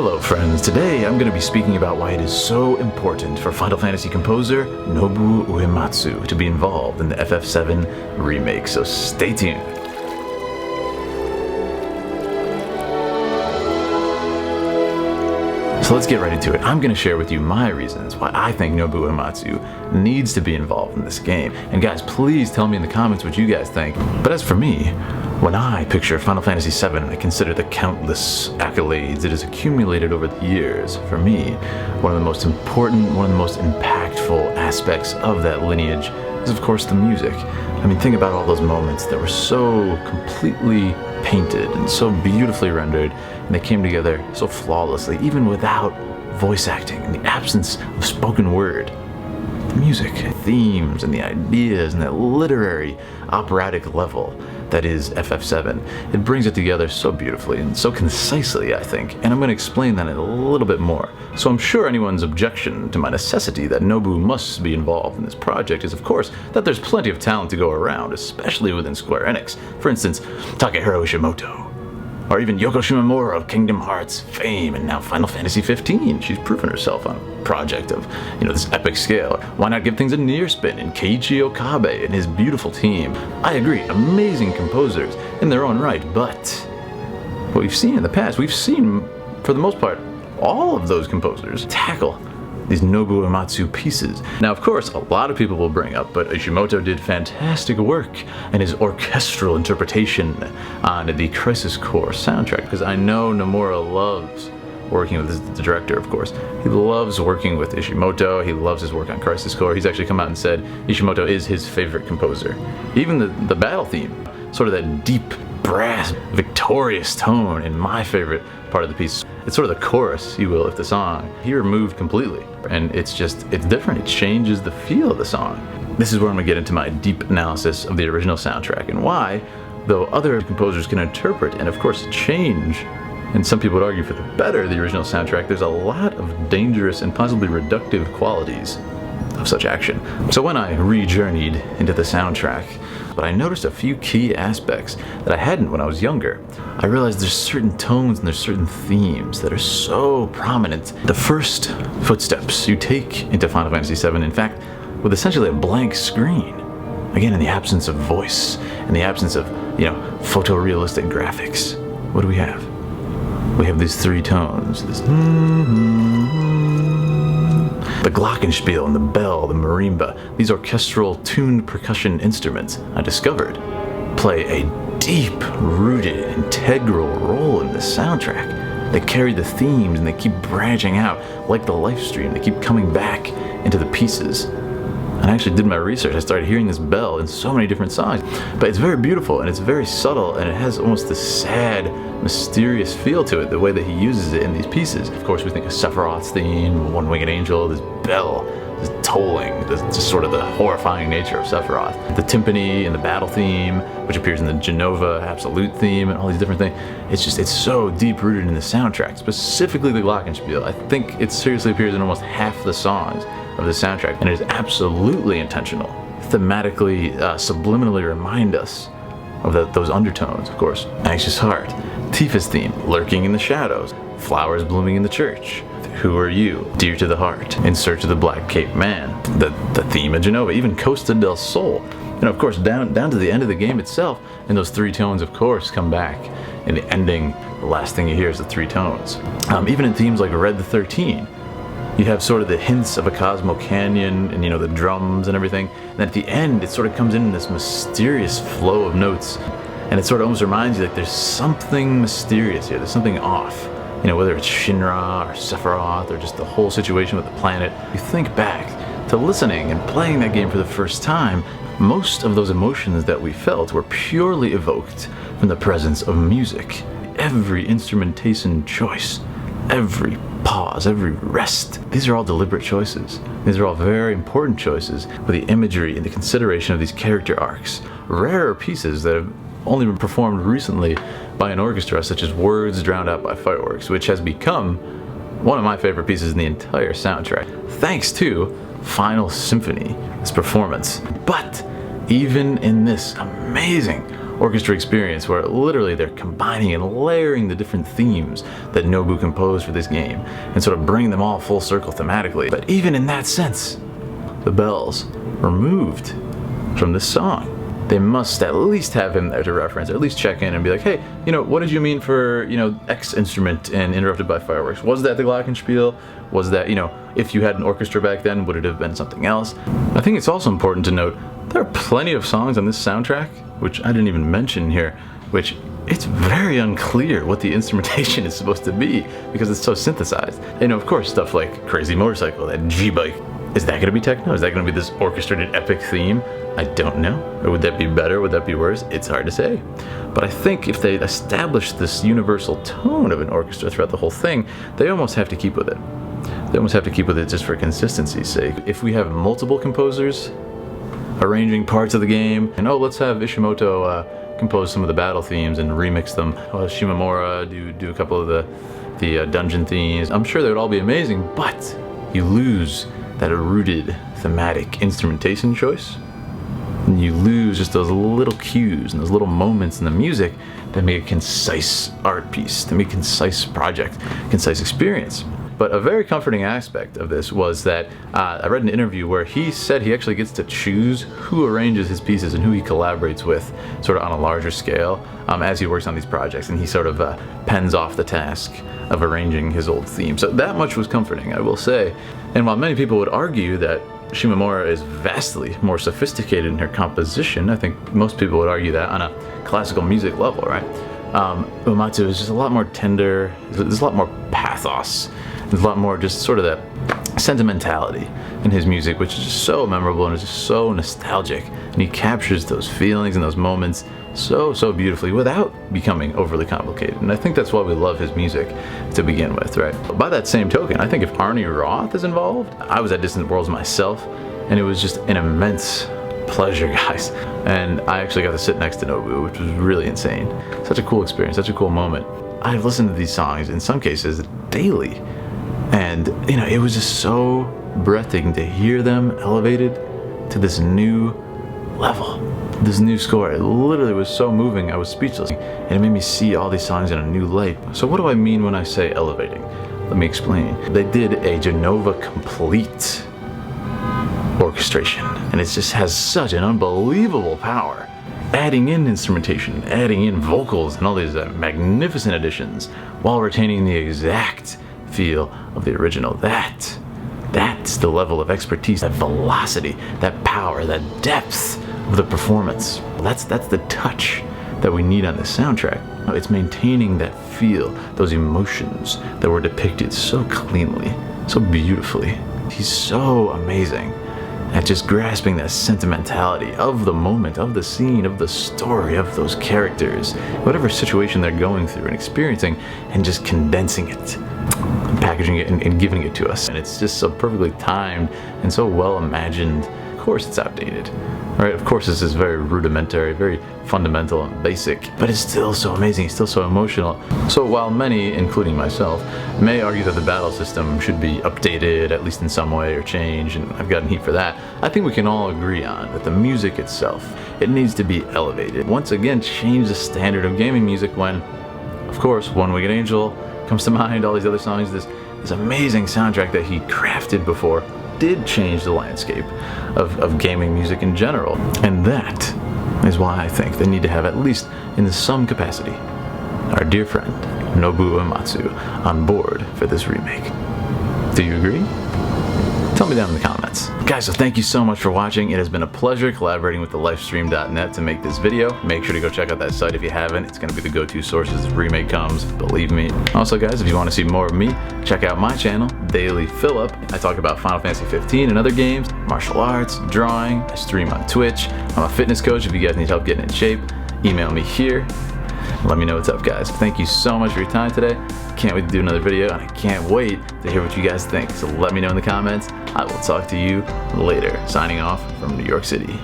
Hello friends, today I'm going to be speaking about why it is so important for Final Fantasy composer Nobuo Uematsu to be involved in the FF7 remake, so stay tuned. So let's get right into it. I'm going to share with you my reasons why I think Nobuo Uematsu needs to be involved in this game. And guys, please tell me in the comments what you guys think. But as for me, when I picture Final Fantasy VII, I consider the countless accolades it has accumulated over the years. For me, one of the most important, one of the most impactful aspects of that lineage is of course the music. I mean, think about all those moments that were so completely painted and so beautifully rendered, and they came together so flawlessly, even without voice acting, in the absence of spoken word. The music, themes, and the ideas, and that literary, operatic level that is FF7, it brings it together so beautifully and so concisely, I think, and I'm going to explain that in a little bit more. So I'm sure anyone's objection to my necessity that Nobu must be involved in this project is, of course, that there's plenty of talent to go around, especially within Square Enix. For instance, Takehiro Ishimoto, or even Yoko Shimomura of Kingdom Hearts fame and now Final Fantasy 15. She's proven herself on a project of, this epic scale. Why not give things a near spin in Keiichi Okabe and his beautiful team? I agree, amazing composers in their own right, but what we've seen in the past, we've seen, for the most part, all of those composers tackle these Nobuo Uematsu pieces. Now, of course, a lot of people will bring up, but Ishimoto did fantastic work in his orchestral interpretation on the Crisis Core soundtrack, because I know Nomura loves working with the director, of course. He loves working with Ishimoto, he loves his work on Crisis Core. He's actually come out and said Ishimoto is his favorite composer. Even the battle theme, sort of that deep, brass, victorious tone in my favorite part of the piece. It's sort of the chorus, you will, of the song. He removed completely, and it's different. It changes the feel of the song. This is where I'm gonna get into my deep analysis of the original soundtrack and why, though other composers can interpret and of course change, and some people would argue for the better, the original soundtrack, there's a lot of dangerous and possibly reductive qualities of such action. So when I re-journeyed into the soundtrack, but I noticed a few key aspects that I hadn't when I was younger. I realized there's certain tones and there's certain themes that are so prominent. The first footsteps you take into Final Fantasy VII, in fact, with essentially a blank screen. Again, in the absence of voice, in the absence of, photorealistic graphics. What do we have? We have these three tones. This the glockenspiel and the bell, the marimba, these orchestral tuned percussion instruments I discovered play a deep-rooted, integral role in the soundtrack. They carry the themes and they keep branching out like the Lifestream. They keep coming back into the pieces. And I actually did my research. I started hearing this bell in so many different songs. But it's very beautiful and it's very subtle and it has almost this sad, mysterious feel to it, the way that he uses it in these pieces. Of course, we think of Sephiroth's theme, One Winged Angel, this bell, this tolling, just sort of the horrifying nature of Sephiroth. The timpani and the battle theme, which appears in the Genova Absolute theme and all these different things. It's so deep-rooted in the soundtrack, specifically the glockenspiel. I think it seriously appears in almost half the songs of the soundtrack, and it is absolutely intentional. Thematically, subliminally remind us of those undertones, of course. Anxious Heart, Tifa's theme, Lurking in the Shadows, Flowers Blooming in the Church, Who Are You, Dear to the Heart, In Search of the Black Cape Man, the theme of Genova, even Costa del Sol. And of course, down to the end of the game itself, and those three tones, of course, come back. In the ending, the last thing you hear is the three tones. Even in themes like Red the 13, you have sort of the hints of a Cosmo Canyon and the drums and everything. And at the end, it sort of comes in this mysterious flow of notes. And it sort of almost reminds you like there's something mysterious here. There's something off. Whether it's Shinra or Sephiroth or just the whole situation with the planet. You think back to listening and playing that game for the first time, most of those emotions that we felt were purely evoked from the presence of music. Every instrumentation choice, every pause, every rest. These are all deliberate choices. These are all very important choices with the imagery and the consideration of these character arcs. Rarer pieces that have only been performed recently by an orchestra, such as Words Drowned Out by Fireworks, which has become one of my favorite pieces in the entire soundtrack, thanks to Final Symphony, this performance. But even in this amazing orchestra experience where literally they're combining and layering the different themes that Nobuo composed for this game and sort of bring them all full circle thematically. But even in that sense, the bells were removed from this song. They must at least have him there to reference, or at least check in and be like, hey, what did you mean for, X instrument and Interrupted by Fireworks? Was that the Glockenspiel? Was that, if you had an orchestra back then, would it have been something else? I think it's also important to note there are plenty of songs on this soundtrack, which I didn't even mention here, which it's very unclear what the instrumentation is supposed to be because it's so synthesized. Of course, stuff like Crazy Motorcycle, that G-Bike, is that going to be techno? Is that going to be this orchestrated epic theme? I don't know. Or would that be better? Would that be worse? It's hard to say. But I think if they establish this universal tone of an orchestra throughout the whole thing, they almost have to keep with it. They almost have to keep with it just for consistency's sake. If we have multiple composers arranging parts of the game, and let's have Ishimoto compose some of the battle themes and remix them. Shimomura do a couple of the dungeon themes. I'm sure they would all be amazing, but you lose that rooted thematic instrumentation choice. And you lose just those little cues and those little moments in the music that make a concise art piece, that make a concise project, concise experience. But a very comforting aspect of this was that I read an interview where he said he actually gets to choose who arranges his pieces and who he collaborates with sort of on a larger scale as he works on these projects, and he sort of pens off the task of arranging his old theme. So that much was comforting, I will say. And while many people would argue that Shimomura is vastly more sophisticated in her composition, I think most people would argue that on a classical music level, right? Uematsu is just a lot more tender, there's a lot more pathos, there's a lot more just sort of that sentimentality in his music, which is just so memorable and is just so nostalgic. And he captures those feelings and those moments so beautifully without becoming overly complicated. And I think that's why we love his music to begin with, right? By that same token, I think if Arnie Roth is involved, I was at Distant Worlds myself, and it was just an immense pleasure, guys. And I actually got to sit next to Nobuo, which was really insane. Such a cool experience, such a cool moment. I've listened to these songs, in some cases, daily. And, it was just so breathtaking to hear them elevated to this new level. This new score, it literally was so moving, I was speechless. And it made me see all these songs in a new light. So what do I mean when I say elevating? Let me explain. They did a Genova complete orchestration, and it just has such an unbelievable power. Adding in instrumentation, adding in vocals, and all these magnificent additions, while retaining the exact feel of the original. That's the level of expertise, that velocity, that power, that depth of the performance. That's the touch that we need on this soundtrack. It's maintaining that feel, those emotions that were depicted so cleanly, so beautifully. He's so amazing at just grasping that sentimentality of the moment, of the scene, of the story, of those characters, whatever situation they're going through and experiencing, and just condensing it, and packaging it, and giving it to us. And it's just so perfectly timed and so well imagined. Of course it's outdated, right? Of course this is very rudimentary, very fundamental and basic, but it's still so amazing, it's still so emotional. So while many, including myself, may argue that the battle system should be updated, at least in some way, or changed, and I've gotten heat for that, I think we can all agree on that the music itself, it needs to be elevated. Once again, change the standard of gaming music when, of course, One Winged Angel comes to mind, all these other songs, this amazing soundtrack that he crafted before did change the landscape of gaming music in general. And that is why I think they need to have, at least in some capacity, our dear friend Nobuo Uematsu on board for this remake. Do you agree? Tell me down in the comments. Guys, so thank you so much for watching. It has been a pleasure collaborating with the Lifestream.net to make this video. Make sure to go check out that site if you haven't. It's going to be the go-to source as the remake comes, believe me. Also, guys, if you want to see more of me, check out my channel, Daily Fill Up. I talk about Final Fantasy 15 and other games, martial arts, drawing. I stream on Twitch. I'm a fitness coach if you guys need help getting in shape. Email me here. Let me know what's up, guys. Thank you so much for your time today. Can't wait to do another video, and I can't wait to hear what you guys think. So let me know in the comments. I will talk to you later. Signing off from New York City.